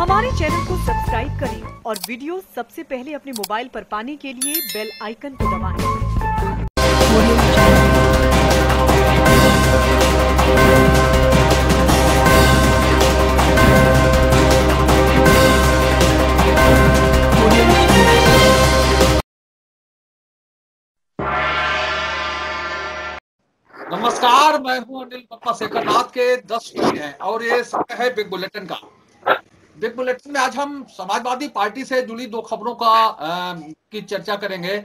हमारे चैनल को सब्सक्राइब करें और वीडियो सबसे पहले अपने मोबाइल पर पाने के लिए बेल आइकन को दबाएं। नमस्कार, मैं हूं अनिल पप्पा शेखरनाथ के 10 मिनट हैं और ये समय है बिग बुलेटिन का। बिग बुलेटिन में आज हम समाजवादी पार्टी से जुड़ी दो खबरों की चर्चा करेंगे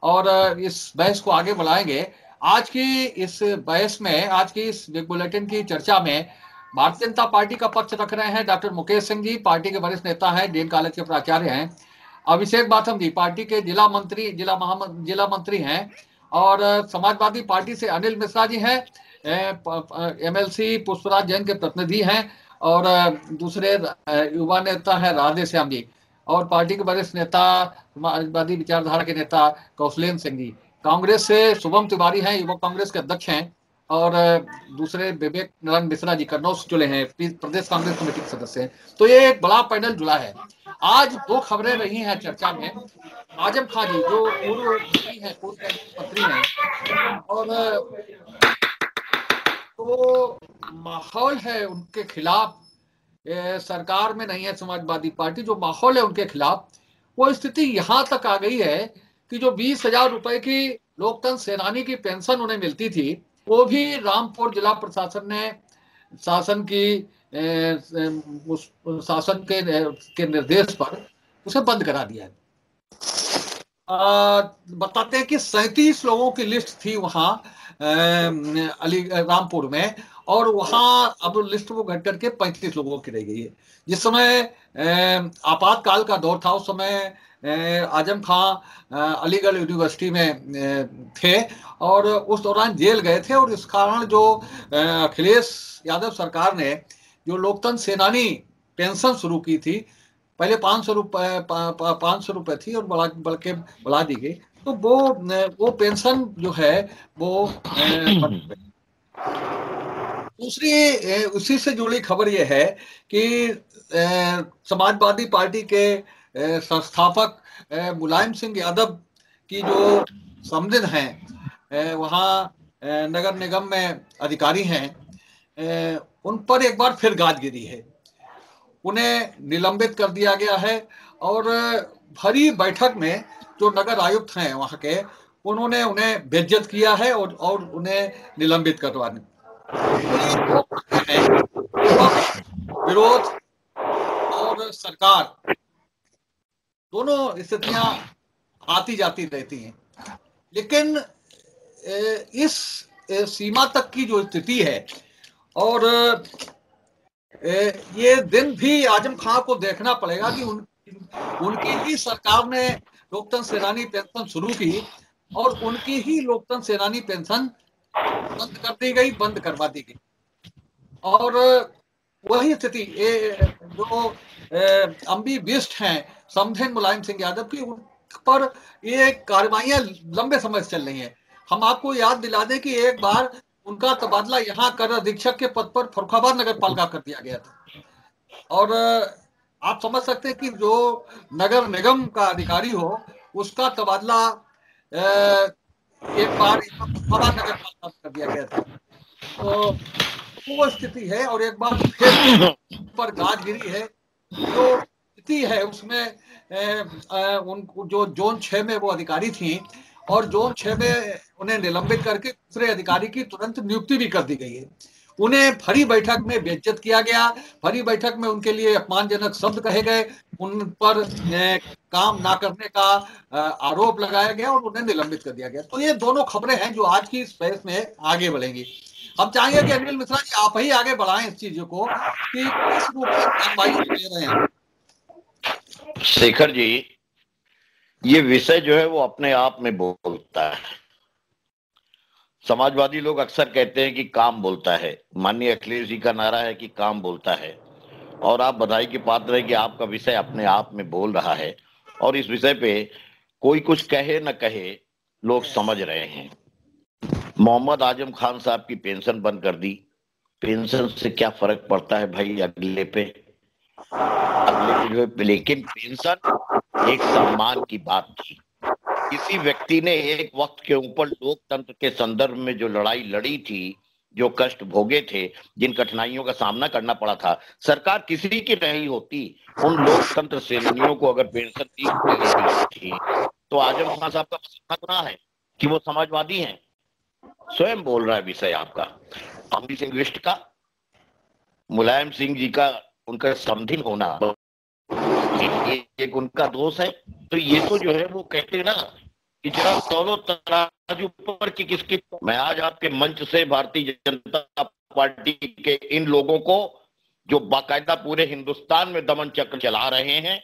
और इस बहस को आगे बढ़ाएंगे। आज की इस बिग बुलेटिन की चर्चा में भारतीय जनता पार्टी का पक्ष रख रहे हैं डॉक्टर मुकेश सिंह जी, पार्टी के वरिष्ठ नेता हैं, डीएन कॉलेज के प्राचार्य हैं। अभिषेक बाथम जी पार्टी के जिला मंत्री हैं और समाजवादी पार्टी से अनिल मिश्रा जी हैं, एमएलसी पुष्पराज जैन के प्रतिनिधि हैं और दूसरे युवा नेता है राधे श्याम जी और पार्टी के वरिष्ठ नेता समाजवादी विचारधारा के नेता कौशलेंद्र सिंह जी। कांग्रेस से शुभम तिवारी हैं, युवक कांग्रेस के अध्यक्ष हैं और दूसरे विवेक नारायण मिश्रा जी कन्नौज से जुड़े हैं, प्रदेश कांग्रेस कमेटी के सदस्य हैं। तो ये एक बड़ा पैनल जुड़ा है। आज दो खबरें रही हैं चर्चा में। आजम खान जी जो पूर्व मंत्री हैं और तो माहौल है उनके खिलाफ, सरकार में नहीं है समाजवादी पार्टी, जो माहौल है उनके खिलाफ, वो स्थिति यहाँ तक आ गई है कि जो 20,000 रुपए की लोकतंत्र सेनानी की पेंशन उन्हें मिलती थी वो भी रामपुर जिला प्रशासन ने शासन के निर्देश पर उसे बंद करा दिया है। बताते हैं कि 37 लोगों की लिस्ट थी वहां रामपुर में और वहां अब लिस्ट वो घट करके 35 लोगों की रह गई है। जिस समय आपातकाल का दौर था उस समय आजम खां अलीगढ़ यूनिवर्सिटी में थे और उस दौरान जेल गए थे और इस कारण जो अखिलेश यादव सरकार ने जो लोकतंत्र सेनानी पेंशन शुरू की थी, पहले 500 रुपए थी और बढ़ा दी गई, तो वो पेंशन जो है वो दूसरी उसी से जुड़ी खबर ये है कि समाजवादी पार्टी के संस्थापक मुलायम सिंह यादव की जो समधिन हैं, वहाँ नगर निगम में अधिकारी हैं, उन पर एक बार फिर गाज गिरी है। उन्हें निलंबित कर दिया गया है और भरी बैठक में जो नगर आयुक्त हैं वहां के, उन्होंने उन्हें बेइज्जत किया है और उन्हें निलंबित करवाने विरोध और सरकार दोनों स्थितियां आती जाती रहती हैं। लेकिन इस सीमा तक की जो स्थिति है और ये दिन भी आजम खां को देखना पड़ेगा कि उनकी ही सरकार ने लोकतंत्र सेनानी पेंशन शुरू की और उनकी ही लोकतंत्र सेनानी पेंशन बंद करवा दी गई और वही स्थिति जो अम्बी बिष्ट हैं समधिन मुलायम सिंह यादव की, उन पर ये कार्रवाइयां लंबे समय से चल रही हैं। हम आपको याद दिला दें कि एक बार उनका तबादला यहाँ कर अधीक्षक के पद पर फर्रुखाबाद नगर पालिका कर दिया गया था और आप समझ सकते हैं कि जो नगर निगम का अधिकारी हो उसका तबादला एक बार फर्रुखाबाद नगर पालिका कर दिया गया था। तो वो स्थिति है और एक बार फिर पर गाज गिरी है। जो स्थिति है उसमें उनको जो जोन 6 में वो अधिकारी थी और जोन 6 में उन्हें निलंबित करके दूसरे अधिकारी की तुरंत नियुक्ति भी कर दी गई है। उन्हें भरी बैठक में बेइज्जत किया गया, भरी बैठक में उनके लिए अपमानजनक शब्द कहे गए, उन पर काम ना करने का आरोप लगाया गया और उन्हें निलंबित कर दिया गया। तो ये दोनों खबरें हैं जो आज की इस बहस में आगे बढ़ेंगी। हम चाहेंगे कि अनिल मिश्रा जी आप ही आगे बढ़ाएं इस चीजों को कि किस रूप में कार्रवाई ले रहे हैं। शेखर जी, ये विषय जो है वो अपने आप में बोलता है। समाजवादी लोग अक्सर कहते हैं कि काम बोलता है। माननीय अखिलेश जी का नारा है कि काम बोलता है और आप बधाई के पात्र है कि आपका विषय अपने आप में बोल रहा है और इस विषय पे कोई कुछ कहे न कहे लोग समझ रहे हैं। मोहम्मद आजम खान साहब की पेंशन बंद कर दी। पेंशन से क्या फर्क पड़ता है भाई अगले पे? लेकिन पेंशन एक सम्मान की बात थी। किसी व्यक्ति ने एक वक्त के ऊपर लोकतंत्र के संदर्भ में जो लड़ाई लड़ी थी, जो कष्ट भोगे थे, जिन कठिनाइयों का सामना करना पड़ा था, सरकार किसी की नहीं होती, उन लोकतंत्र सेनानियों को अगर पेंशन दी थी तो आजम खान साहब का मसला है कि वो समाजवादी हैं। स्वयं बोल रहा है विषय आपका अमरीश सिंह विष्ट का, मुलायम सिंह जी का, उनका समधिन होना एक उनका दोष है। तो ये तो जो है वो कहते हैं ना कि जरा दोनों तराजू पर कि किसकी। मैं आज आपके मंच से भारतीय जनता पार्टी के इन लोगों को जो बाकायदा पूरे हिंदुस्तान में दमन चक्र चला रहे हैं,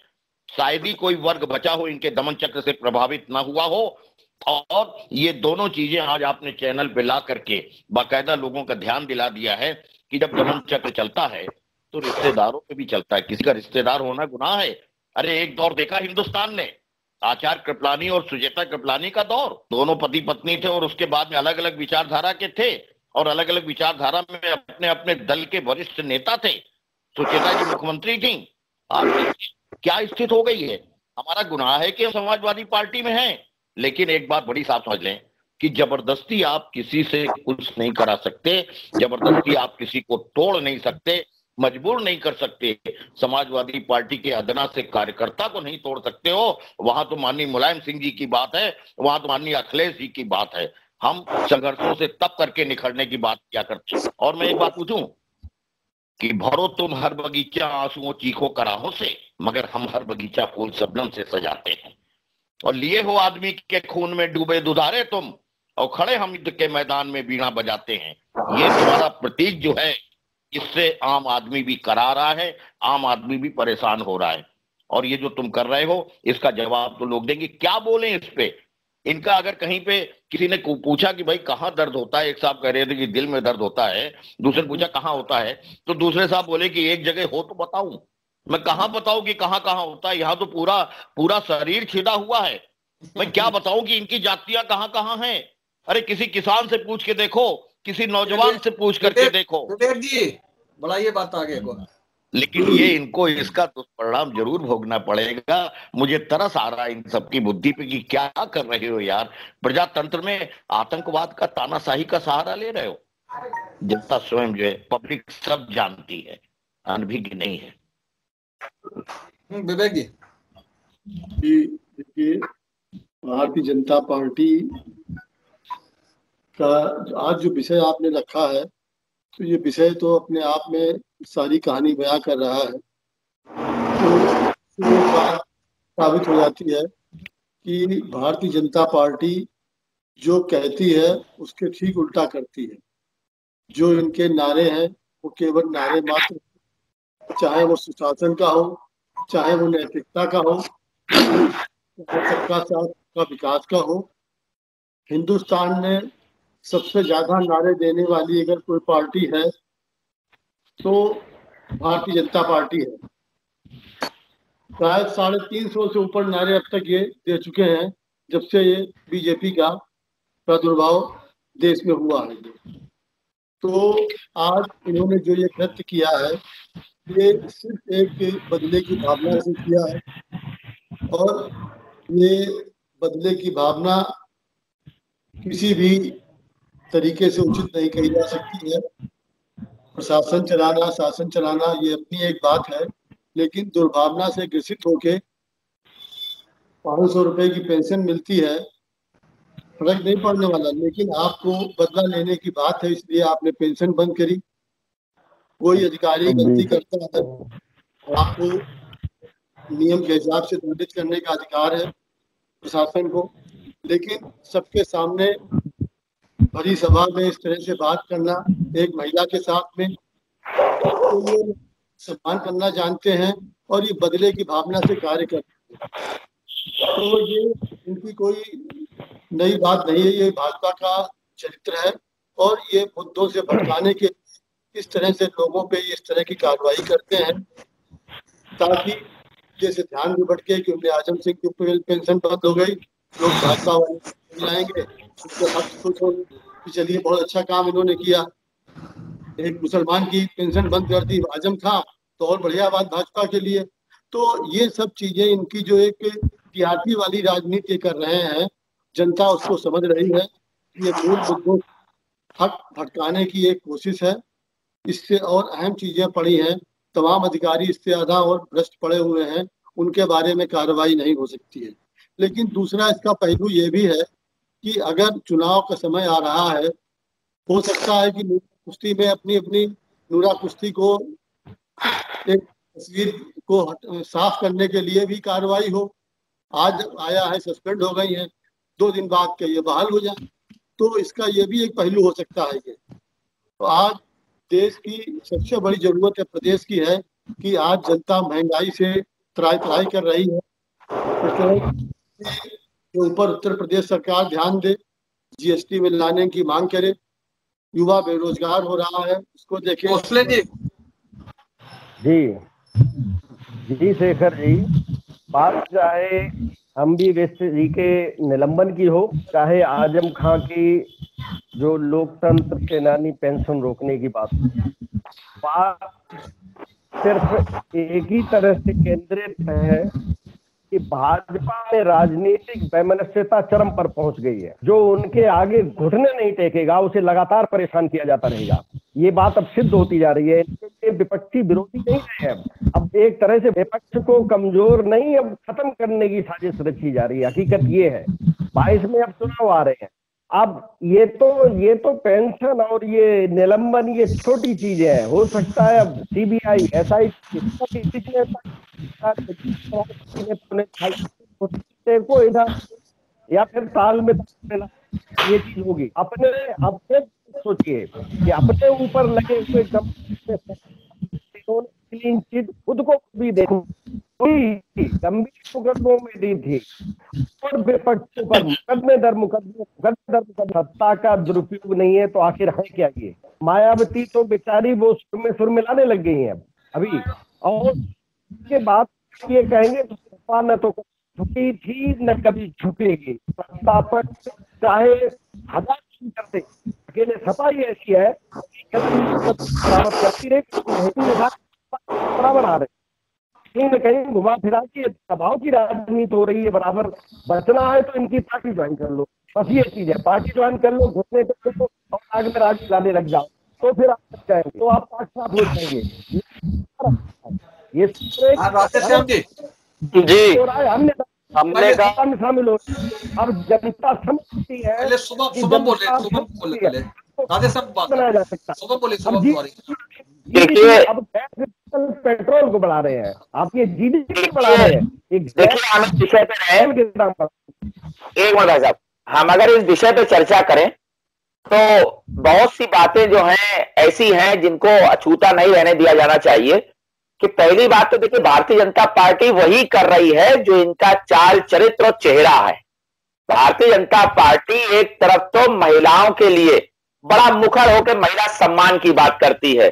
शायद ही कोई वर्ग बचा हो इनके दमन चक्र से प्रभावित ना हुआ हो, और ये दोनों चीजें आज आपने चैनल पे ला करके बाकायदा लोगों का ध्यान दिला दिया है कि जब दमन चक्र चलता है तो रिश्तेदारों पे भी चलता है। किसी का रिश्तेदार होना गुनाह है? अरे एक दौर देखा हिंदुस्तान ने, आचार्य कृपलानी और सुचेता कृपलानी का दौर, दोनों पति पत्नी थे और उसके बाद में अलग अलग विचारधारा के थे और अलग अलग विचारधारा में अपने अपने दल के वरिष्ठ नेता थे। सुचेता जी मुख्यमंत्री थी। आज क्या स्थिति हो गई है? हमारा गुनाह है कि हम समाजवादी पार्टी में हैं, लेकिन एक बात बड़ी साफ समझ लें कि जबरदस्ती आप किसी से कुछ नहीं करा सकते, जबरदस्ती आप किसी को तोड़ नहीं सकते, मजबूर नहीं कर सकते। समाजवादी पार्टी के अदना से कार्यकर्ता को नहीं तोड़ सकते हो। वहां तो माननीय मुलायम सिंह जी की बात है, वहां तो माननीय अखिलेश जी की बात है। हम संघर्षों से तब करके निखरने की बात क्या करते हैं। और मैं एक बात पूछूं कि भरो तुम हर बगीचा आंसुओं चीखो कराहों से, मगर हम हर बगीचा फूल शबनम से सजाते हैं। और लिए हो आदमी के खून में डूबे दुधारे तुम, और खड़े हम युद्ध के मैदान में बीड़ा बजाते हैं। ये तुम्हारा प्रतीक जो है, इससे आम आदमी भी करा रहा है, आम आदमी भी परेशान हो रहा है। और ये जो तुम कर रहे हो इसका जवाब तो लोग देंगे। क्या बोले इस पे? इनका अगर कहीं पे किसी ने पूछा कि भाई कहाँ दर्द होता है, एक साहब कह रहे थे कि दिल में दर्द होता है, दूसरे पूछा कहाँ होता है, तो दूसरे साहब बोले कि एक जगह हो तो बताऊं। मैं कहाँ बताऊं कि कहाँ कहाँ होता है? यहाँ तो पूरा पूरा शरीर छिदा हुआ है। मैं क्या बताऊं कि इनकी जातियां कहाँ कहाँ हैं? अरे किसी किसान से पूछ के देखो, किसी नौजवान से पूछ करके देखो। विवेक जी बढ़ाइए बात आगे को। लेकिन ये इनको इसका दुष्परिणाम जरूर भोगना पड़ेगा। मुझे तरस आ रहा है इन सबकी बुद्धि पे कि क्या कर रहे हो यार। प्रजातंत्र में आतंकवाद का तानाशाही का सहारा ले रहे हो। जनता स्वयं जो है, पब्लिक सब जानती है, अनभिज्ञ नहीं है। विवेक जी देखिए, भारतीय जनता पार्टी का आज जो विषय आपने रखा है, तो ये विषय तो अपने आप में सारी कहानी बयां कर रहा है। तो एक बात साबित हो जाती है कि भारतीय जनता पार्टी जो कहती है उसके ठीक उल्टा करती है। जो इनके नारे हैं वो केवल नारे मात्र, चाहे वो सुशासन का हो, चाहे वो नैतिकता का हो, चाहे सबका साथ का विकास का हो। हिंदुस्तान में सबसे ज्यादा नारे देने वाली अगर कोई पार्टी है तो भारतीय जनता पार्टी है। शायद 350 से ऊपर नारे अब तक ये दे चुके हैं जब से ये बीजेपी का प्रादुर्भाव देश में हुआ है। तो आज इन्होंने जो ये कृत्य किया है, ये सिर्फ एक बदले की भावना से किया है, और ये बदले की भावना किसी भी तरीके से उचित नहीं कही जा सकती है। प्रशासन चलाना, शासन चलाना ये अपनी एक बात है, लेकिन दुर्भावना से ग्रसित होके 500 रुपए की पेंशन मिलती है, फर्क नहीं पड़ने वाला। लेकिन आपको बदला लेने की बात है, इसलिए आपने पेंशन बंद करी। कोई अधिकारी गलती करता है, आपको नियम के हिसाब से दंडित करने का अधिकार है प्रशासन को, लेकिन सबके सामने भरी सभा में इस तरह से बात करना एक महिला के साथ में, तो ये सम्मान करना जानते हैं और ये बदले की भावना से कार्य करते हैं। तो ये इनकी कोई नई बात नहीं है, ये भाजपा का चरित्र है। और ये मुद्दों से भटकाने के इस तरह से लोगों पे इस तरह की कार्रवाई करते हैं ताकि जैसे ध्यान भी भटके कि उन्हें आजम सिंह की पेंशन बंद हो गई, लोग भाजपा वाले आएंगे, कि चलिए बहुत अच्छा काम इन्होंने किया। एक मुसलमान की पेंशन बंद कर दी, आजम था, तो और बढ़िया बात भाजपा के लिए। तो ये सब चीजें इनकी जो एक टीआरपी वाली राजनीति कर रहे हैं, जनता उसको समझ रही है। ये मूल मुद्दों भटकाने की एक कोशिश है। इससे और अहम चीजें पड़ी हैं, तमाम अधिकारी इससे आधा और भ्रष्ट पड़े हुए हैं, उनके बारे में कार्रवाई नहीं हो सकती है। लेकिन दूसरा इसका पहलू ये भी है कि अगर चुनाव का समय आ रहा है, हो सकता है कि कुश्ती में अपनी अपनी नूरा कुश्ती को एक तस्वीर को साफ करने के लिए भी कार्रवाई हो। आज आया है, सस्पेंड हो गई है, 2 दिन बाद के ये बहाल हो जाए, तो इसका ये भी एक पहलू हो सकता है। ये तो आज देश की सबसे बड़ी जरूरत है, प्रदेश की है कि आज जनता महंगाई से त्राही त्राही कर रही है। पेट्रोल के ऊपर उत्तर प्रदेश सरकार ध्यान दे, जीएसटी में लाने की मांग करे। युवा बेरोजगार हो रहा है, उसको देखे। जी शेखर जी, बात चाहे अम्बी-वेस्ट जी के निलंबन की हो, चाहे आजम खां की जो लोकतंत्र सेनानी पेंशन रोकने की बात सिर्फ एक ही तरह से केंद्रित है कि भाजपा में राजनीतिक वैमनस्यता चरम पर पहुंच गई है। जो उनके आगे घुटने नहीं टेकेगा उसे लगातार परेशान किया जाता रहेगा। ये बात अब सिद्ध होती जा रही है। इनके विपक्षी विरोधी नहीं रहे हैं, अब एक तरह से विपक्ष को कमजोर नहीं, अब खत्म करने की साजिश रची जा रही है। हकीकत ये है 22 में अब चुनाव आ रहे हैं। अब ये तो पेंशन और ये निलंबन ये छोटी चीजें हैं। हो सकता है अब सीबीआई SI को इधर या फिर ताल में ये चीज होगी। अपने सोचिए कि अपने ऊपर लगे हुए क्लीन चिट खुद को भी देखो, गंभीर मुकदमों में दी थी और विपक्ष पर मुकदमे दर मुकदमे सत्ता का दुरुपयोग नहीं है, तो आखिर है क्या ये? मायावती तो बेचारी वो सुर में सुर मिलाने लग गई हैं अभी, और के बाद ये कहेंगे सत्ता न तो झुकी थी न कभी झुकेगी। सत्ता पर चाहे हजार करते, अकेले सत्ता ही ऐसी है करती रही, बराबर आ रहे, कहीं न कहीं घुमा फिरा के दबाव की राजनीति हो रही है। बराबर बचना है तो इनकी पार्टी ज्वाइन कर लो, बस ये चीज है। पार्टी ज्वाइन कर लो, घुटने पे तो और आगे में राज लाने लग जाओ, तो फिर आप जाएंगे, तो आप पार्ट साफ हो जाएंगे। ये राधेश्याम जी हमने कहा में शामिल हो। अब जनता समझती है, पहले शुभम बोले बनाया जा सकता। देखिए अब पेट्रोल को बढ़ा रहे हैं, आप ये जीडीपी बढ़ा रहे हैं। देखिए हम इस विषय पे रहे, एक मिनट भाई साहब, हम अगर इस विषय पे चर्चा करें तो बहुत सी बातें जो हैं ऐसी हैं जिनको अछूता नहीं रहने दिया जाना चाहिए। कि पहली बात तो देखिए, भारतीय जनता पार्टी वही कर रही है जो इनका चाल चरित्र और चेहरा है। भारतीय जनता पार्टी एक तरफ तो महिलाओं के लिए बड़ा मुखर होकर महिला सम्मान की बात करती है,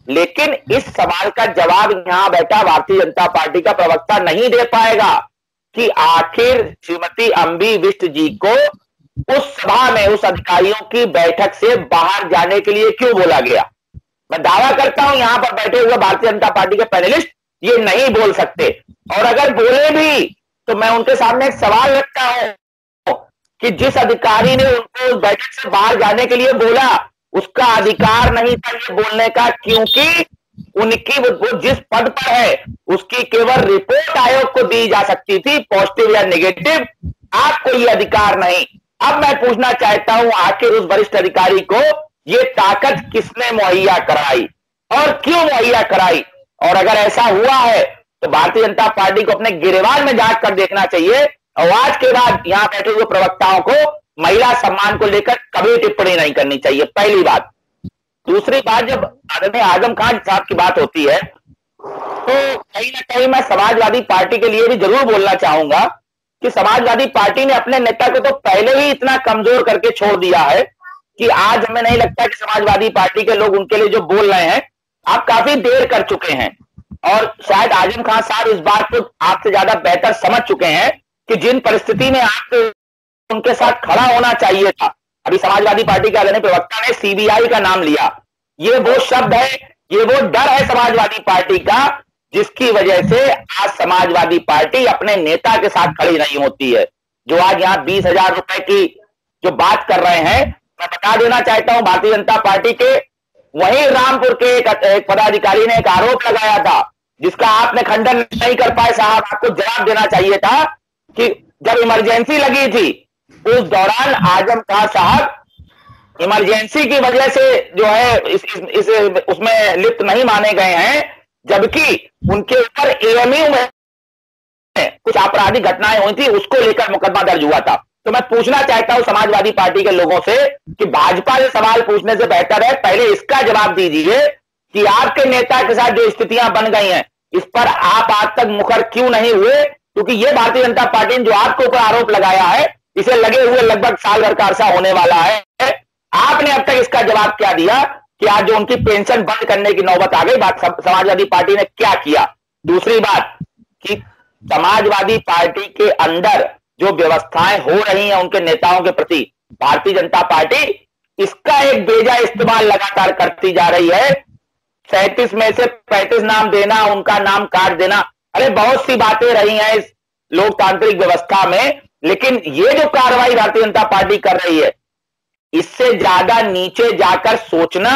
लेकिन इस सवाल का जवाब यहां बैठा भारतीय जनता पार्टी का प्रवक्ता नहीं दे पाएगा कि आखिर श्रीमती अम्बी बिष्ट जी को उस सभा में उस अधिकारियों की बैठक से बाहर जाने के लिए क्यों बोला गया। मैं दावा करता हूं यहां पर बैठे हुए भारतीय जनता पार्टी के पैनलिस्ट ये नहीं बोल सकते, और अगर बोले भी तो मैं उनके सामने एक सवाल रखता हूं कि जिस अधिकारी ने उनको उस बैठक से बाहर जाने के लिए बोला उसका अधिकार नहीं था ये बोलने का, क्योंकि उनकी वो जिस पद पर है उसकी केवल रिपोर्ट आयोग को दी जा सकती थी, पॉजिटिव या नेगेटिव, आपको ये अधिकार नहीं। अब मैं पूछना चाहता हूं आखिर उस वरिष्ठ अधिकारी को ये ताकत किसने मुहैया कराई और क्यों मुहैया कराई, और अगर ऐसा हुआ है तो भारतीय जनता पार्टी को अपने गिरेबान में झांक कर देखना चाहिए, और आज के बाद यहां बैठे हुए प्रवक्ताओं को महिला सम्मान को लेकर कभी टिप्पणी नहीं करनी चाहिए, पहली बात। दूसरी बात, जब आदरणीय आजम खान साहब की बात होती है तो कहीं ना कहीं मैं समाजवादी पार्टी के लिए भी जरूर बोलना चाहूंगा कि समाजवादी पार्टी ने अपने नेता को तो पहले ही इतना कमजोर करके छोड़ दिया है कि आज हमें नहीं लगता कि समाजवादी पार्टी के लोग उनके लिए जो बोल रहे हैं आप काफी देर कर चुके हैं, और शायद आजम खान साहब इस बात को आपसे ज्यादा बेहतर समझ चुके हैं कि जिन परिस्थिति में आपको उनके साथ खड़ा होना चाहिए था। अभी समाजवादी पार्टी के आदरणीय प्रवक्ता ने सीबीआई का नाम लिया, ये वो शब्द है ये वो डर है समाजवादी पार्टी का, जिसकी वजह से आज समाजवादी पार्टी अपने नेता के साथ खड़ी नहीं होती है। जो आज यहाँ 20,000 रुपए की जो बात कर रहे हैं, मैं बता देना चाहता हूं, भारतीय जनता पार्टी के वहीं रामपुर के एक पदाधिकारी ने एक आरोप लगाया था, जिसका आपने खंडन नहीं कर पाए साहब। आपको जवाब देना चाहिए था कि जब इमरजेंसी लगी थी उस दौरान आजम खान साहब इमरजेंसी की वजह से जो है इस उसमें लिप्त नहीं माने गए हैं, जबकि उनके ऊपर एएमयू में कुछ आपराधिक घटनाएं हुई थी, उसको लेकर मुकदमा दर्ज हुआ था। तो मैं पूछना चाहता हूं समाजवादी पार्टी के लोगों से कि भाजपा से सवाल पूछने से बेहतर है पहले इसका जवाब दीजिए कि आपके नेता के साथ जो स्थितियां बन गई हैं, इस पर आप आज तक मुखर क्यों नहीं हुए? क्योंकि ये भारतीय जनता पार्टी ने जो आपके ऊपर आरोप लगाया है, इसे लगे हुए लगभग साल भर का अरसा होने वाला है। आपने अब तक इसका जवाब क्या दिया कि आज जो उनकी पेंशन बंद करने की नौबत आ गई, समाजवादी पार्टी ने क्या किया? दूसरी बात कि समाजवादी पार्टी के अंदर जो व्यवस्थाएं हो रही हैं उनके नेताओं के प्रति, भारतीय जनता पार्टी इसका एक बेजा इस्तेमाल लगातार करती जा रही है। 37 में से 35 नाम देना, उनका नाम काट देना, अरे बहुत सी बातें रही हैं इस लोकतांत्रिक व्यवस्था में, लेकिन ये जो कार्रवाई भारतीय जनता पार्टी कर रही है, इससे ज्यादा नीचे जाकर सोचना,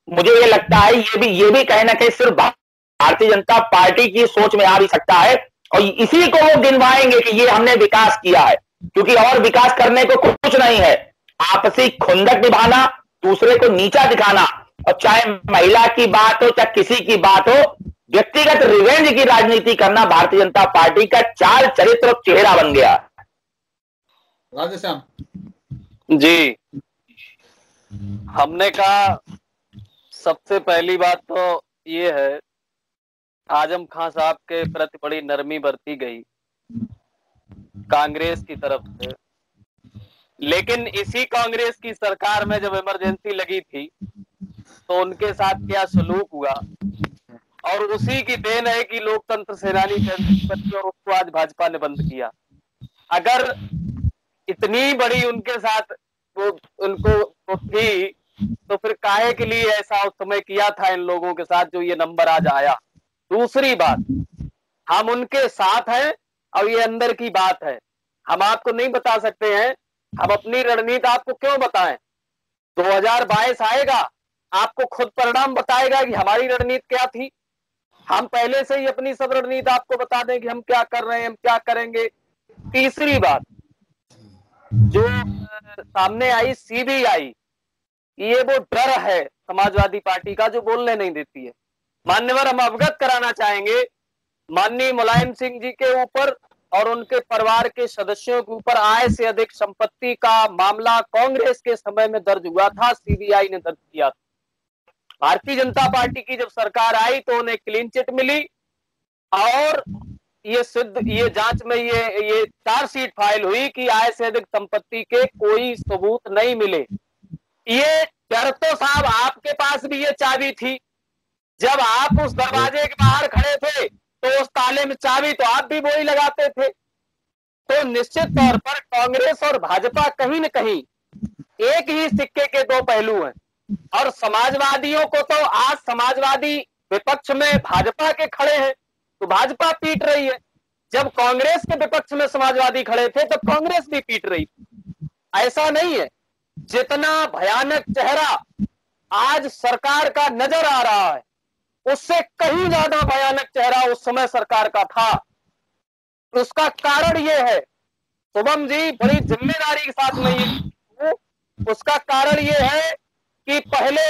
मुझे ये लगता है ये भी कहीं ना कहीं सिर्फ भारतीय जनता पार्टी की सोच में आ भी सकता है, और इसी को वो गिनवाएंगे कि ये हमने विकास किया है, क्योंकि और विकास करने को कुछ नहीं है। आपसी खुंदक निभाना, दूसरे को नीचा दिखाना, और चाहे महिला की बात हो चाहे किसी की बात हो, व्यक्तिगत रिवेंज की राजनीति करना भारतीय जनता पार्टी का चाल चरित्र और चेहरा बन गया। राधेश्याम जी, हमने कहा सबसे पहली बात तो ये है, आजम खान साहब के प्रति बड़ी नरमी बरती गई कांग्रेस की तरफ से, लेकिन इसी कांग्रेस की सरकार में जब इमरजेंसी लगी थी तो उनके साथ क्या सलूक हुआ, और उसी की देन है कि लोकतंत्र सेनानी कहते और उसको आज भाजपा ने बंद किया। अगर इतनी बड़ी उनके साथ वो उनको थी तो फिर काहे के लिए ऐसा उस समय किया था इन लोगों के साथ जो ये नंबर आज आया। दूसरी बात, हम उनके साथ हैं और ये अंदर की बात है, हम आपको नहीं बता सकते हैं, हम अपनी रणनीति आपको क्यों बताएं? 2022 आएगा, आपको खुद परिणाम बताएगा कि हमारी रणनीति क्या थी। हम पहले से ही अपनी सब रणनीति आपको बता दें कि हम क्या कर रहे हैं, हम क्या करेंगे। तीसरी बात जो सामने आई सीबीआई, ये वो डर है समाजवादी पार्टी का जो बोलने नहीं देती है। मान्यवर, हम अवगत कराना चाहेंगे, माननीय मुलायम सिंह जी के ऊपर और उनके परिवार के सदस्यों के ऊपर आय से अधिक संपत्ति का मामला कांग्रेस के समय में दर्ज हुआ था, सीबीआई ने दर्ज किया था। भारतीय जनता पार्टी की जब सरकार आई तो उन्हें क्लीन चिट मिली और ये जांच में ये चार्जशीट फाइल हुई कि आय से अधिक संपत्ति के कोई सबूत नहीं मिले। ये डर तो साहब आपके पास भी ये चाबी थी, जब आप उस दरवाजे के बाहर खड़े थे तो उस ताले में चाबी तो आप भी वही लगाते थे। तो निश्चित तौर पर कांग्रेस और भाजपा कहीं न कहीं एक ही सिक्के के दो पहलू हैं, और समाजवादियों को तो आज समाजवादी विपक्ष में भाजपा के खड़े हैं तो भाजपा पीट रही है, जब कांग्रेस के विपक्ष में समाजवादी खड़े थे तब कांग्रेस भी पीट रही। ऐसा नहीं है, जितना भयानक चेहरा आज सरकार का नजर आ रहा है उससे कहीं ज्यादा भयानक चेहरा उस समय सरकार का था। उसका कारण यह है, शुभम जी बड़ी जिम्मेदारी के साथ नहीं, उसका कारण यह है कि पहले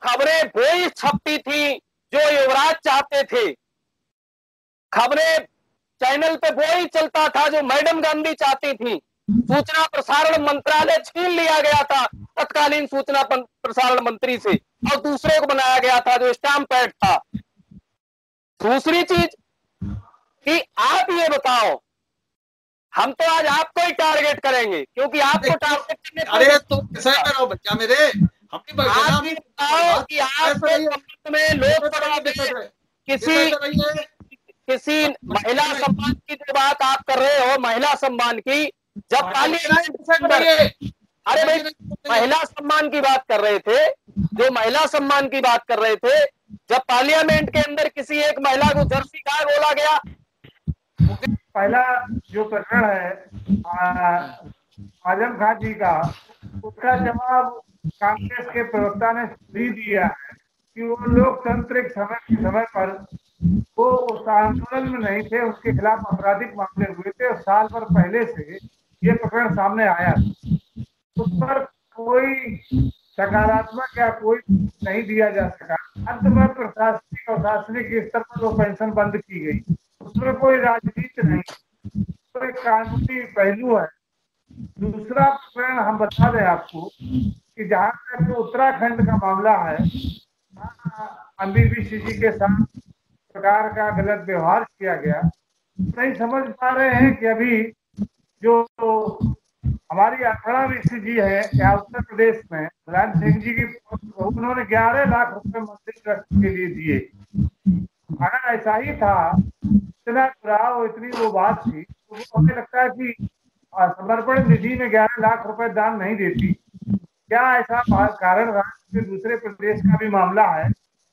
खबरें वही छपती थी जो युवराज चाहते थे, खबरें चैनल पे वही चलता था जो मैडम गांधी चाहती थी। सूचना प्रसारण मंत्रालय छीन लिया गया था तत्कालीन सूचना प्रसारण मंत्री से और दूसरे को बनाया गया था जो स्टैम्प पैड था। दूसरी चीज कि आप ये बताओ, हम तो आज आपको ही टारगेट करेंगे क्योंकि आपको टारगेट करने, अरे तो कैसे करो बच्चा मेरे, आप भी बताओ कि आपके संबंध में लोकसभा में किसी महिला सम्मान की जो बात आप कर रहे हो, महिला सम्मान की, जब अरे भाई महिला सम्मान की बात कर रहे थे, जो महिला सम्मान की बात कर रहे थे जब पार्लियामेंट के अंदर किसी एक महिला को जर्सी गाय बोला गया। पहला जो प्रकरण है आजम खान जी का, उसका जवाब कांग्रेस के प्रवक्ता ने भी दिया है कि वो लोकतांत्रिक समय पर वो उस आंदोलन में नहीं थे, उसके खिलाफ आपराधिक मामले हुए थे और साल भर पहले से ये प्रकरण सामने आया। उस पर कोई सकारात्मक या कोई नहीं दिया जा सका। अंत में प्रशासनिक और शासनिक स्तर पर वो पेंशन बंद की गई, उसमें कोई राजनीति नहीं, तो एक कानूनी पहलू है। दूसरा प्रकरण हम बता दें आपको कि जहाँ तक उत्तराखंड का मामला है, एमबीबीसी जी के साथ सरकार का गलत व्यवहार किया गया। नहीं समझ पा रहे हैं कि अभी जो हमारी अखड़ा मिश्र जी है या उत्तर प्रदेश में मुलायम सिंह जी की, उन्होंने 11 लाख रुपए मंदिर ट्रस्ट के लिए दिए। अगर ऐसा ही था, इतना चुनाव इतनी वो बात थी, तो हमें लगता है कि समर्पण निधि में 11 लाख रुपए दान नहीं देती। क्या ऐसा कारण रहा कि दूसरे प्रदेश का भी मामला है?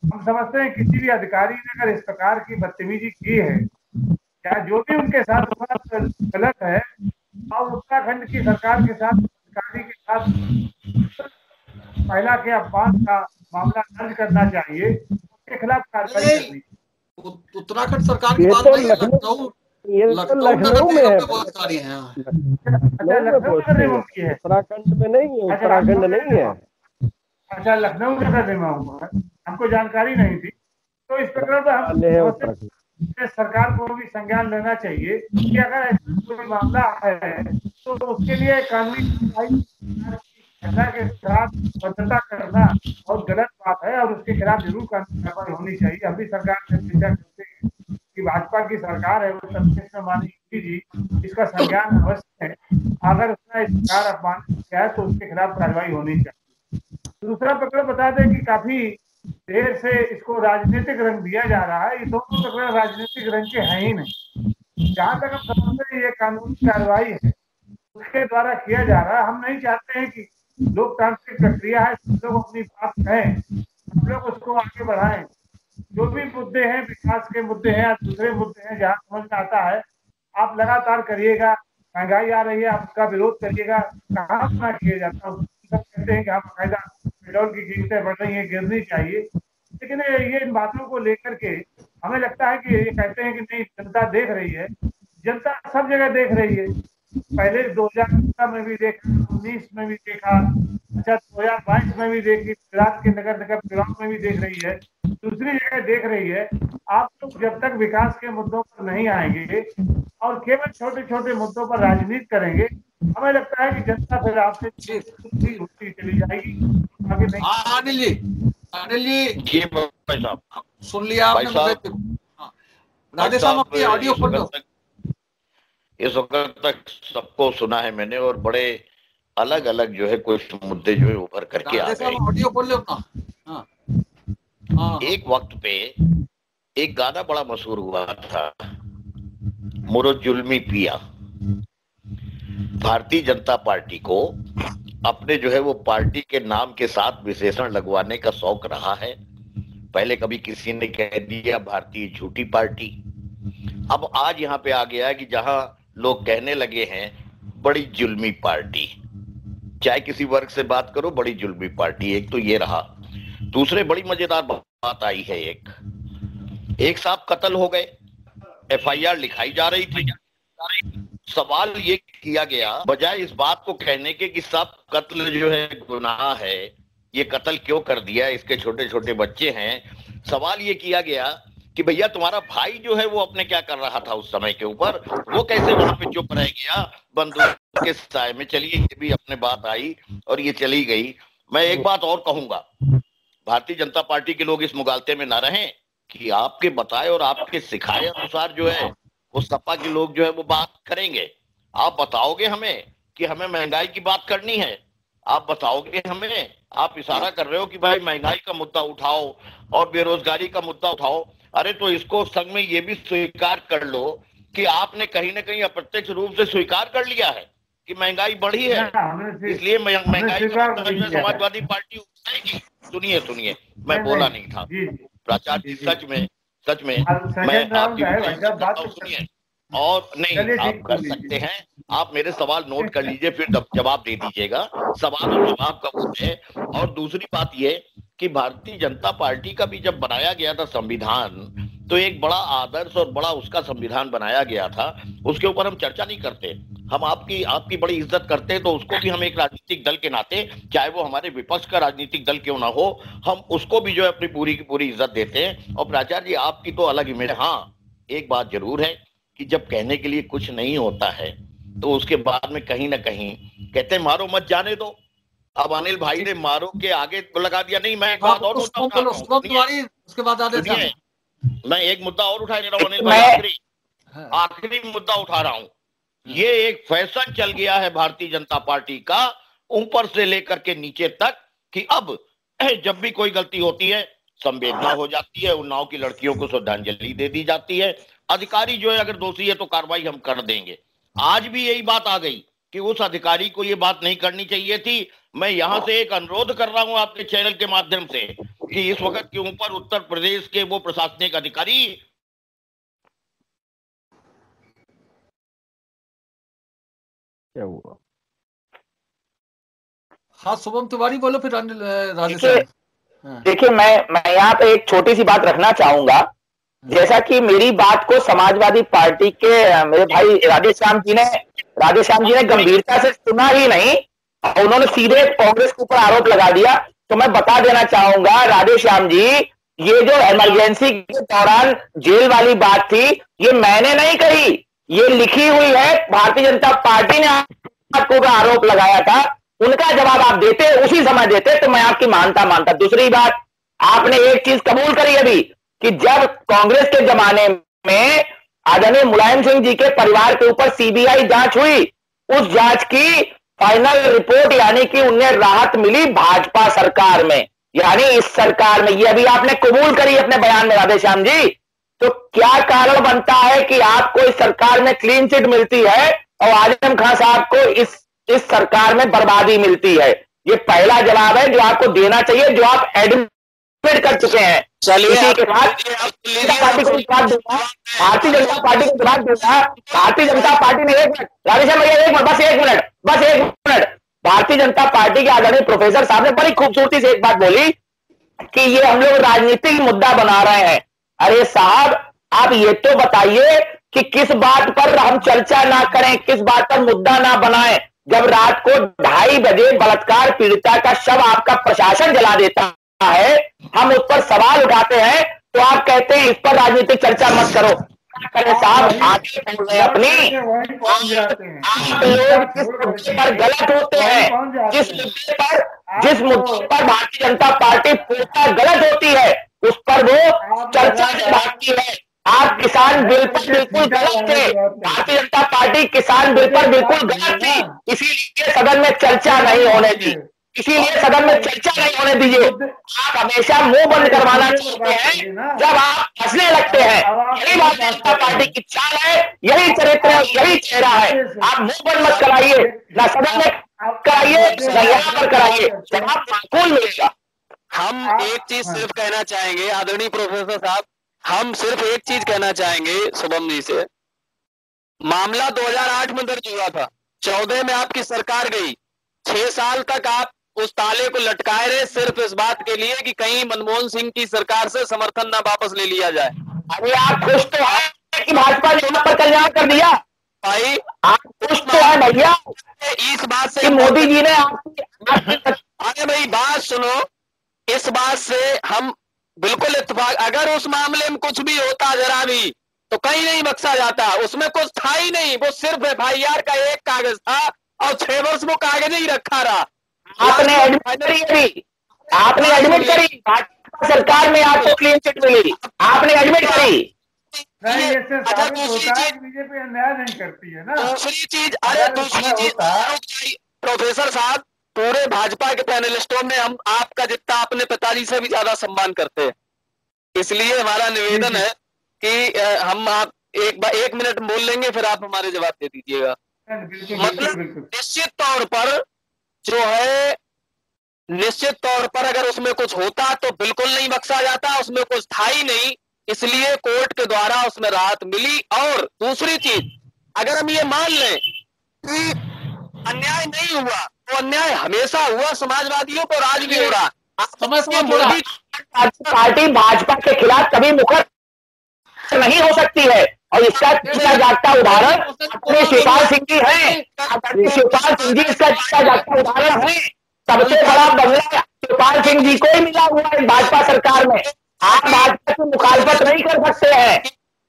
हम समझते हैं किसी भी अधिकारी ने अगर इस प्रकार की बदतमीजी की है, क्या जो भी उनके साथ गलत है, और उत्तराखंड की सरकार के साथ, अधिकारी के साथ महिला के अपमान का मामला दर्ज करना चाहिए, उसके खिलाफ कार्रवाई करनी। उत्तराखंड सरकार की बात नहीं है, लखनऊ में है, बलात्कारी हैं। उत्तराखंड में नहीं है, उत्तराखंड नहीं है। अच्छा, लखनऊ में कर देना, हमको जानकारी नहीं थी। तो इस प्रकरण पर हम सरकार को भी संज्ञान लेना चाहिए कि अगर ऐसा कोई मामला है तो उसके लिए कानूनी घटना के साथ बद्धता करना बहुत गलत बात है और उसके खिलाफ जरूर कानूनी कार्रवाई होनी चाहिए। हम भी सरकार से चर्चा करते हैं कि भाजपा की सरकार है, वो सबसे माननीय जी, इसका संज्ञान अवश्य है। अगर उसने सरकार अपमान किया है तो उसके खिलाफ कार्रवाई होनी चाहिए। दूसरा प्रकरण बता दें कि काफी देर से इसको राजनीतिक रंग दिया जा रहा है। ये दोनों प्रकरण राजनीतिक रंग के हैं ही नहीं। जहां तक हम समझते हैं ये कानूनी कार्रवाई है, उसके द्वारा किया जा रहा है। हम नहीं चाहते हैं कि लोकतांत्रिक प्रक्रिया है, लोग अपनी बात कहें, हम लोग उसको आगे बढ़ाएं। जो भी मुद्दे हैं, विकास के मुद्दे हैं या दूसरे मुद्दे हैं, जहाँ समझ में आता है आप लगातार करिएगा। महंगाई आ रही है, आप उसका विरोध करिएगा, कहाँ मना किया जाता है। सब कहते हैं कि आप बाकायदा पेट्रोल की कीमतें बढ़ रही हैं, गिरनी चाहिए, लेकिन ये इन बातों को लेकर के हमें लगता है कि ये कहते हैं कि नहीं, जनता देख रही है। जनता सब जगह देख रही है। पहले 2014 में भी देखा, 19 में भी देखा, अच्छा 2022 में भी देखी, गुजरात के नगर निगम चुनाव में भी देख रही है, दूसरी जगह देख रही है। आप लोग जब तक विकास के मुद्दों पर नहीं आएंगे और केवल छोटे छोटे मुद्दों पर राजनीति करेंगे, हमें लगता है कि जनता फिर आपसे होती चली जाएगी, आगे नहीं। अनिल जी सुन लिया आपने? राधे साहब अपनी ऑडियो खोल लो। इस वक्त तक सबको सुना है मैंने और बड़े अलग अलग जो है कुछ मुद्दे जो है उभर करके आ गए। ऑडियो खोल लो अपना। एक वक्त पे एक गाना बड़ा मशहूर हुआ था, मुरो जुल्मी पिया। भारतीय जनता पार्टी को अपने जो है वो पार्टी के नाम के साथ विशेषण लगवाने का शौक रहा है। पहले कभी किसी ने कह दिया भारतीय झूठी पार्टी, अब आज यहाँ पे आ गया है कि जहां लोग कहने लगे हैं बड़ी जुल्मी पार्टी। चाहे किसी वर्ग से बात करो, बड़ी जुल्मी पार्टी। एक तो ये रहा। दूसरे बड़ी मजेदार बात आई है, एक साहब कत्ल हो गए, एफआईआर लिखाई जा रही थी। सवाल ये किया गया, बजाय इस बात को कहने के कि सब कत्ल जो है गुनाह है, ये कत्ल क्यों कर दिया, इसके छोटे छोटे बच्चे हैं, सवाल ये किया गया कि भैया तुम्हारा भाई जो है वो अपने क्या कर रहा था उस समय के ऊपर, वो कैसे वहां पे चुप रह गया बंदूक के साए में। चलिए ये भी अपने बात आई और ये चली गई। मैं एक बात और कहूंगा, भारतीय जनता पार्टी के लोग इस मुगालते में ना रहें कि आपके बताए और आपके सिखाए अनुसार जो है वो सपा के लोग जो है वो बात करेंगे। आप बताओगे हमें कि हमें महंगाई की बात करनी है, आप बताओगे हमें, आप इशारा कर रहे हो कि भाई महंगाई का मुद्दा उठाओ और बेरोजगारी का मुद्दा उठाओ। अरे तो इसको संग में ये भी स्वीकार कर लो कि आपने कहीं ना कहीं अप्रत्यक्ष रूप से स्वीकार कर लिया है कि महंगाई बढ़ी है, इसलिए महंगाई का मुद्दा जो है समाजवादी पार्टी उठाएगी। सुनिए, मैं बोला नहीं था। प्राचार्य जी सच में सेकंड मैं राउंड आपकी है भाई साहब, बात तो सुनिए, और नहीं चलिए, आप ठीक कर बोलिए। सकते हैं, आप मेरे सवाल नोट कर लीजिए, फिर जवाब दे दीजिएगा। सवाल और जवाब का वक्त है। और दूसरी बात ये कि भारतीय जनता पार्टी का भी जब बनाया गया था संविधान, तो एक बड़ा आदर्श और बड़ा उसका संविधान बनाया गया था, उसके ऊपर हम चर्चा नहीं करते। हम आपकी बड़ी इज्जत करते हैं, तो उसको भी हम एक राजनीतिक दल के नाते, चाहे वो हमारे विपक्ष का राजनीतिक दल क्यों ना हो, हम उसको भी जो है अपनी पूरी की पूरी इज्जत देते हैं। और प्राचार्य जी आपकी तो अलग इमेज है। हाँ, एक बात जरूर है कि जब कहने के लिए कुछ नहीं होता है, तो उसके बाद में कहीं ना कहीं कहते हैं मारो मत जाने दो। अब अनिल भाई ने मारो के आगे लगा दिया। नहीं, मैं एक बात और मुद्दा उठा रहा हूं, उसके बाद सुनिए, मैं एक मुद्दा और उठा रहा हूं अनिल भाई, आखिरी मुद्दा उठा रहा हूं। ये एक फैशन चल गया है भारतीय जनता पार्टी का, ऊपर से लेकर के नीचे तक, कि अब जब भी कोई गलती होती है संवेदना हो जाती है, उन्नाव की लड़कियों को श्रद्धांजलि दे दी जाती है, अधिकारी जो है अगर दोषी है तो कार्रवाई हम कर देंगे। आज भी यही बात आ गई कि उस अधिकारी को ये बात नहीं करनी चाहिए थी। मैं यहां से एक अनुरोध कर रहा हूं आपके चैनल के माध्यम से कि इस वक्त के ऊपर उत्तर प्रदेश के वो प्रशासनिक अधिकारी क्या हुआ? हाँ, शुभम तिवारी बोलो, फिर अनिल राजेश। देखिए, मैं यहाँ पे एक छोटी सी बात रखना चाहूंगा। जैसा कि मेरी बात को समाजवादी पार्टी के मेरे भाई राधेश्याम जी ने गंभीरता से सुना ही नहीं, उन्होंने सीधे कांग्रेस के ऊपर आरोप लगा दिया। तो मैं बता देना चाहूंगा राधेश्याम जी, ये जो इमरजेंसी के दौरान जेल वाली बात थी, ये मैंने नहीं कही, ये लिखी हुई है। भारतीय जनता पार्टी ने आपको आरोप लगाया था, उनका जवाब आप देते, उसी समय देते, तो मैं आपकी मानता। दूसरी बात, आपने एक चीज कबूल करी अभी कि जब कांग्रेस के जमाने में आदरणीय मुलायम सिंह जी के परिवार के ऊपर सीबीआई जांच हुई, उस जांच की फाइनल रिपोर्ट यानी कि उन्हें राहत मिली भाजपा सरकार में, यानी इस सरकार में। ये अभी आपने कबूल करी अपने बयान में राधेश्याम जी। तो क्या कारण बनता है कि आपको इस सरकार में क्लीन चिट मिलती है और आजम खान साहब को इस सरकार में बर्बादी मिलती है? ये पहला जवाब है जो आपको देना चाहिए, जो आप एडमिट कर चुके हैं। चलिए, इसी के साथ पार्टी को जवाब दूंगा, भारतीय जनता पार्टी को जवाब दूंगा। भारतीय जनता पार्टी ने एक मिनट, बस एक मिनट, भारतीय जनता पार्टी के आदरणीय प्रोफेसर साहब ने बड़ी खूबसूरती से एक बात बोली कि ये हम लोग राजनीतिक मुद्दा बना रहे हैं। अरे साहब, आप ये तो बताइए कि किस बात पर हम चर्चा ना करें, किस बात पर मुद्दा ना बनाएं। जब रात को 2:30 बजे बलात्कार पीड़िता का शव आपका प्रशासन जला देता है, हम उस पर सवाल उठाते हैं, तो आप कहते हैं इस पर राजनीतिक चर्चा मत करो। करें साहब, आगे बोल रहे अपनी, आप लोग किस मुद्दे पर गलत होते हैं, जिस मुद्दे पर भारतीय जनता पार्टी पूरा गलत होती है, उस पर वो चर्चा से भागती है। आप किसान बिल पर बिल्कुल गलत थे, भारतीय जनता पार्टी किसान बिल पर बिल्कुल गलत थी, इसीलिए सदन में चर्चा नहीं होने दी, इसीलिए सदन में चर्चा नहीं होने दीजिए। आप हमेशा मुंह बंद करवाना चाहते हैं जब आप हंसने लगते हैं। यही भारतीय जनता पार्टी की चाल है, यही चरित्र है, यही चेहरा है। आप मुंह बंद मत कराइए, ना सदन में कराइए, ना यहाँ पर कराइए, जवाब माकूल मिलेगा। हम एक चीज सिर्फ कहना चाहेंगे आदरणीय प्रोफेसर साहब, हम सिर्फ एक चीज कहना चाहेंगे शुभम जी से। मामला 2008 में दर्ज हुआ था, 14 में आपकी सरकार गई, 6 साल तक आप उस ताले को लटकाए रहे सिर्फ इस बात के लिए कि कहीं मनमोहन सिंह की सरकार से समर्थन ना वापस ले लिया जाए। अरे आप खुश तो हैं कि भाजपा ने यहाँ पर कल्याण कर दिया भाई, आप खुश तो हैं भैया इस बात से कि मोदी जी ने अरे भाई बात सुनो, इस बात से हम बिल्कुल इत्तेफाक। अगर उस मामले में कुछ भी होता जरा भी, तो कहीं नहीं बख्शा जाता, उसमें कुछ था ही नहीं, वो सिर्फ FIR का एक कागज था और 6 वर्ष वो कागज ही रखा रहा। आपने एडमिट करी भाजपा सरकार में आपको क्लीन चिट मिली, आपने एडमिट करी। बीजेपी अन्याय नहीं करती है ना। दूसरी चीज, अरे दूसरी चीज प्रोफेसर साहब, पूरे भाजपा के पैनलिस्टों में हम आपका जितना अपने पिताजी से भी ज्यादा सम्मान करते हैं, इसलिए हमारा निवेदन है कि हम आप एक मिनट बोल लेंगे, फिर आप हमारे जवाब दे दीजिएगा। मतलब निश्चित तौर पर जो है निश्चित तौर पर अगर उसमें कुछ होता तो बिल्कुल नहीं बख्शा जाता, उसमें कुछ था ही नहीं, इसलिए कोर्ट के द्वारा उसमें राहत मिली। और दूसरी चीज, अगर हम ये मान लें कि अन्याय नहीं हुआ तो अन्याय हमेशा हुआ समाजवादियों को, आज भी हो रहा। मोदी पार्टी भाजपा के खिलाफ कभी मुखर नहीं हो सकती है, और इसका जीता जागता उदाहरण अपने शिवपाल सिंह जी है। शिवपाल सिंह जी इसका जीता जागता उदाहरण है। सबसे बड़ा बदला शिवपाल सिंह जी को ही मिला हुआ है भाजपा सरकार में। आप भाजपा की मुखालफत नहीं कर सकते हैं।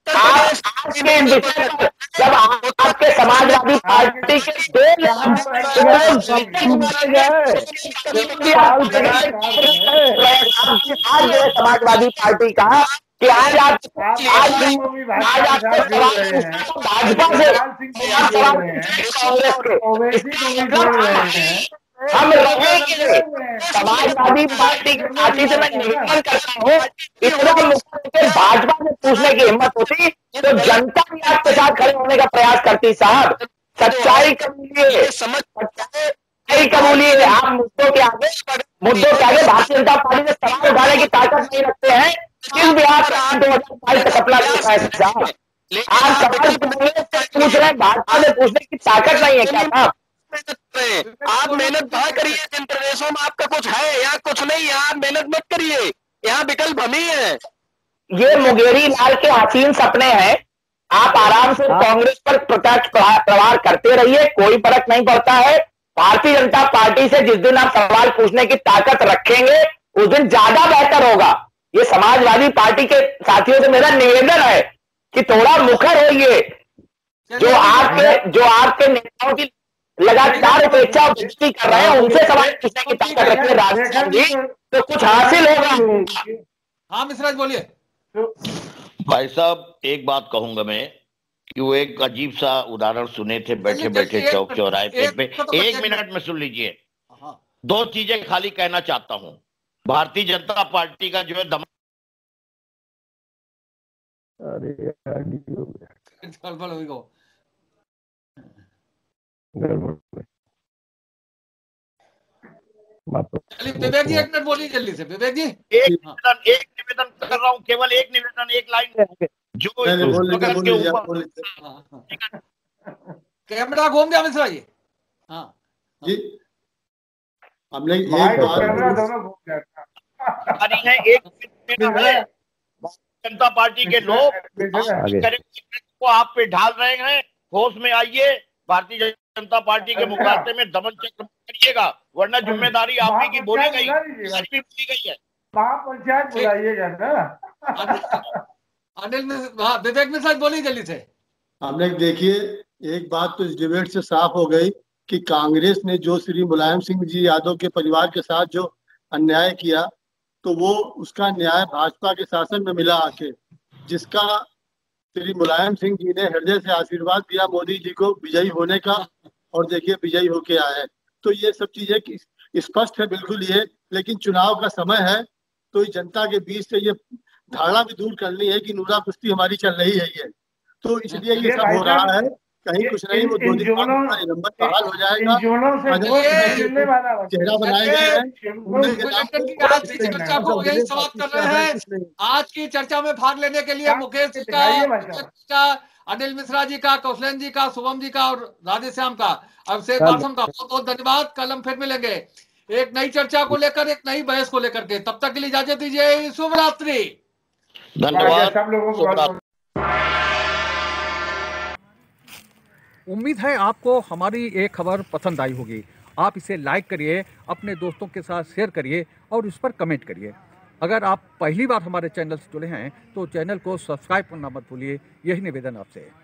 आप आज के विषय पर जब आपके समाजवादी पार्टी के समाजवादी पार्टी का कि आज आपके भाजपा से हम रहेंगे। समाजवादी पार्टी की पार्टी से मैं निवेदन करता हूँ, इतना मुख्य भाजपा से पूछने की हिम्मत होती तो जनता भी आपके साथ खड़े होने का प्रयास करती। साहब सच्चाई कबूलिए, सच्चाई कबूलिए। आप मुद्दों के आगे भारतीय जनता पार्टी से सवाल उठाने की ताकत नहीं रखते हैं। किस बिहार पर 2022 तक अपना साहब आप सवाल पूछ रहे हैं, भाजपा से पूछने की ताकत नहीं है क्या साहब? आप मेहनत ना करिए, जिन प्रदेशों में आपका कुछ है या कुछ नहीं है, आप मेहनत मत करिए, यहाँ विकल्प हम ही है। ये मुंगेरी लाल के हसीन सपने हैं। आप आराम से कांग्रेस पर प्रत्यक्ष प्रहार करते रहिए, कोई फर्क नहीं पड़ता है। भारतीय जनता पार्टी से जिस दिन आप सवाल पूछने की ताकत रखेंगे उस दिन ज्यादा बेहतर होगा। ये समाजवादी पार्टी के साथियों से मेरा निवेदन है कि थोड़ा मुखर होइए। जो आपके नेताओं की लगातार उपेक्षा और बेइज्जती कर रहे हैं उनसे सवाल पूछने की ताकत रखिए राजस्थान जी, तो कुछ हासिल होगा। हाँ मिश्रा जी बोलिए। भाई साहब एक बात कहूंगा मैं कि वो एक अजीब सा उदाहरण सुने थे बैठे बैठे चौक चौराहे पे। एक मिनट में सुन लीजिए, दो चीजें खाली कहना चाहता हूं। भारतीय जनता पार्टी का जो है विवेक जी एक मिनट बोलिए जल्दी से। विवेक जी एक निवेदन कर रहा हूँ, केवल एक निवेदन, एक लाइन जो के ऊपर कैमरा घूम गया मिश्रा जी। हाँ जी हमने एक जनता पार्टी के लोग को आप पे ढाल रहे हैं, होश में आइए। भारतीय जनता पार्टी के मुकाबले में दमन चक्र करिएगा, वरना जिम्मेदारी आपकी की बोली गई है। महापंचायत बुलाइएगा ना। अनिल विवेक मिश्रा बोलिए जल्दी से। हमने देखिए एक बात तो इस डिबेट से साफ हो गई कि कांग्रेस ने जो श्री मुलायम सिंह जी यादव के परिवार के साथ जो अन्याय किया, तो वो उसका न्याय भाजपा के शासन में मिला आके, जिसका श्री मुलायम सिंह जी ने हृदय से आशीर्वाद दिया मोदी जी को विजयी होने का, और देखिए विजयी होके आए। तो ये सब चीजें स्पष्ट है बिल्कुल ये, लेकिन चुनाव का समय है तो इस जनता के बीच से ये धारणा भी दूर करनी है कि नूरा कुश्ती हमारी चल रही है ये, तो इसलिए ये सब हो रहा है। कहीं कुछ नहीं, वो 2 दिन बाद नंबर बहाल हो जाएगा, चेहरा बनाए गए हैं। चर्चा को यही समाप्त कर रहे हैं। आज की चर्चा में भाग लेने के लिए मुकेश जी का, अनिल मिश्रा जी का, कौशलेंद्र जी का, शुभम जी का और राधेश्याम का, अभिषेक बासम का बहुत बहुत धन्यवाद। कल हम फिर मिलेंगे एक नई चर्चा को लेकर, एक नई बहस को लेकर के। तब तक के लिए इजाजत दीजिए। शुभ रात्रि। धन्यवाद सब लोगों को। उम्मीद है आपको हमारी ये खबर पसंद आई होगी। आप इसे लाइक करिए, अपने दोस्तों के साथ शेयर करिए और उस पर कमेंट करिए। अगर आप पहली बार हमारे चैनल से जुड़े हैं तो चैनल को सब्सक्राइब करना मत भूलिए। यही निवेदन आपसे है।